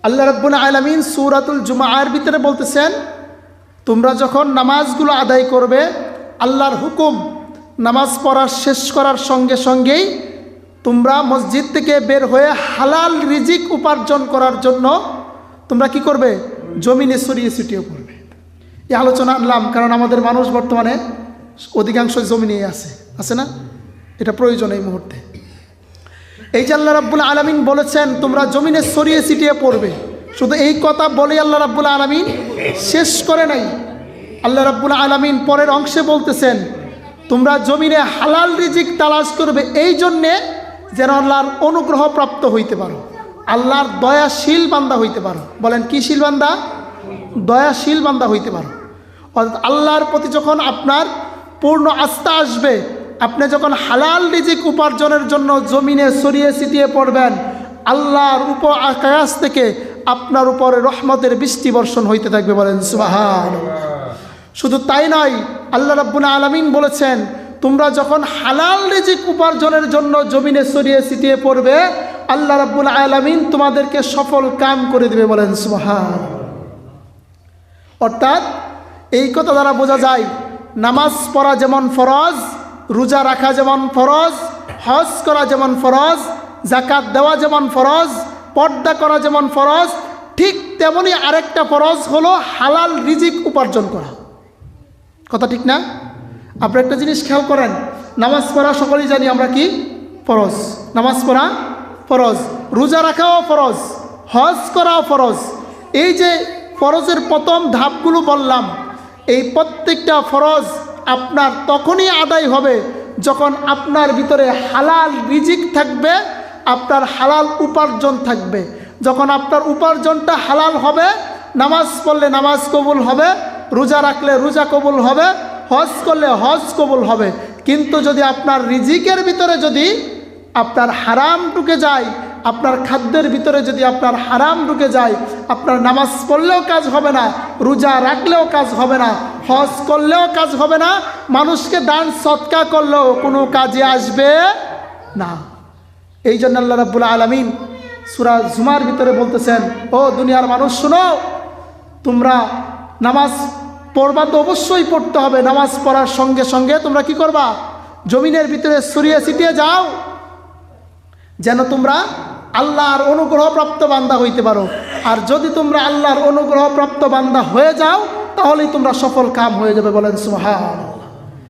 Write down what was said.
আল্লাহ রাব্বুল আলামিন সূরাতুল জুমার ভিতরে বলতেছেন, তোমরা যখন নামাজগুলো আদায় করবে, আল্লাহর হুকুম নামাজ পড়া শেষ করার সঙ্গে সঙ্গেই তোমরা মসজিদ থেকে বের হয়ে হালাল রিজিক উপার্জন করার জন্য তোমরা কি করবে? জমিনে ছড়িয়ে ছিটিয়ে পড়বে। এই আলোচনা আনলাম কারণ আমাদের মানুষ বর্তমানে অধিকাংশ জমিনে আছে না? এটা প্রয়োজন এই মুহূর্তে। এই যে আল্লাহ রাব্বুল আলামিন বলেছেন তোমরা জমিনে ছড়িয়ে ছিটিয়ে পড়বে, শুধু এই কথা বলে আল্লাহ রাব্বুল আলামিন শেষ করে নাই। আল্লাহ রাব্বুল আলামিন পরের অংশে বলতেছেন তোমরা জমিনে হালাল রিজিক তালাশ করবে এই জন্যে যেন আল্লাহর অনুগ্রহ প্রাপ্ত হইতে পারো, আল্লাহর দয়াশীল বান্দা হইতে পারো। বলেন কি শীল বান্দা? দয়াশীল বান্দা হইতে পারো। অর্থাৎ আল্লাহর প্রতি যখন আপনার পূর্ণ আস্থা আসবে, আপনি যখন হালাল রিজিক উপার্জনের জন্য জমিনে ছড়িয়ে ছিটিয়ে পড়বেন, আল্লাহর আকাশ থেকে আপনার উপরে রহমতের বৃষ্টি বর্ষণ হইতে থাকবে। বলেন সুবহানাল্লাহ। শুধু তাই নয়, আল্লাহ রাব্বুল আলামিন বলেছেন তোমরা যখন হালাল রিজিক উপার্জনের জন্য জমিনে ছড়িয়ে ছিটিয়ে পড়বে, আল্লাহ রাব্বুল আলামিন তোমাদেরকে সফল কাম করে দেবে। বলেন সুবহানাল্লাহ। অর্থাৎ এই কথা দ্বারা বোঝা যায় নামাজ পড়া যেমন ফরজ, রোজা রাখা যেমন ফরজ, হজ করা যেমন ফরজ, যাকাত দেওয়া যেমন ফরজ, পর্দা করা যেমন ফরজ, ঠিক তেমনি আরেকটা ফরজ হলো হালাল রিজিক উপার্জন করা। কথা ঠিক না? আপনি একটা জিনিস খেয়াল করেন, নামাজ পড়া সকলেই জানি আমরা কি ফরজ, নামাজ পড়া ফরজ, রোজা রাখাও ফরজ, হজ করাও ফরজ। এই যে ফরজের প্রথম ধাপগুলো বললাম, এই প্রত্যেকটা ফরজ আপনার তখনই আদায় হবে যখন আপনার ভিতরে হালাল রিজিক থাকবে, আপনার হালাল উপার্জন থাকবে। যখন আপনার উপার্জনটা হালাল হবে, নামাজ পড়লে নামাজ কবুল হবে, রোজা রাখলে রোজা কবুল হবে, হজ করলে হজ কবুল হবে। কিন্তু যদি আপনার রিজিকের ভিতরে যদি আপনার হারাম ঢুকে যায়, আপনার খাদ্যের ভিতরে যদি আপনার হারাম ঢুকে যায়, আপনার নামাজ পড়লেও কাজ হবে না, রোজা রাখলেও কাজ হবে না, হজ করলেও কাজ হবে না, মানুষকে দান সৎকা করলেও কোনো কাজে আসবে না। এই জন্য আল্লাহ রাব্বুল আলামিন সূরা জুমার ভিতরে বলতেছেন, ও দুনিয়ার মানুষ শোনো, তোমরা নামাজ পড়বা তো অবশ্যই পড়তে হবে, নামাজ পড়ার সঙ্গে সঙ্গে তোমরা কি করবা? জমিনের ভিতরে ছড়িয়ে ছিটিয়ে যাও, যেন তোমরা আল্লাহর অনুগ্রহপ্রাপ্ত বান্দা হইতে পারো। আর যদি তোমরা আল্লাহর অনুগ্রহপ্রাপ্ত বান্দা হয়ে যাও, তাহলেই তোমরা সফল কাম হয়ে যাবে। বলেন সুবহানাল্লাহ।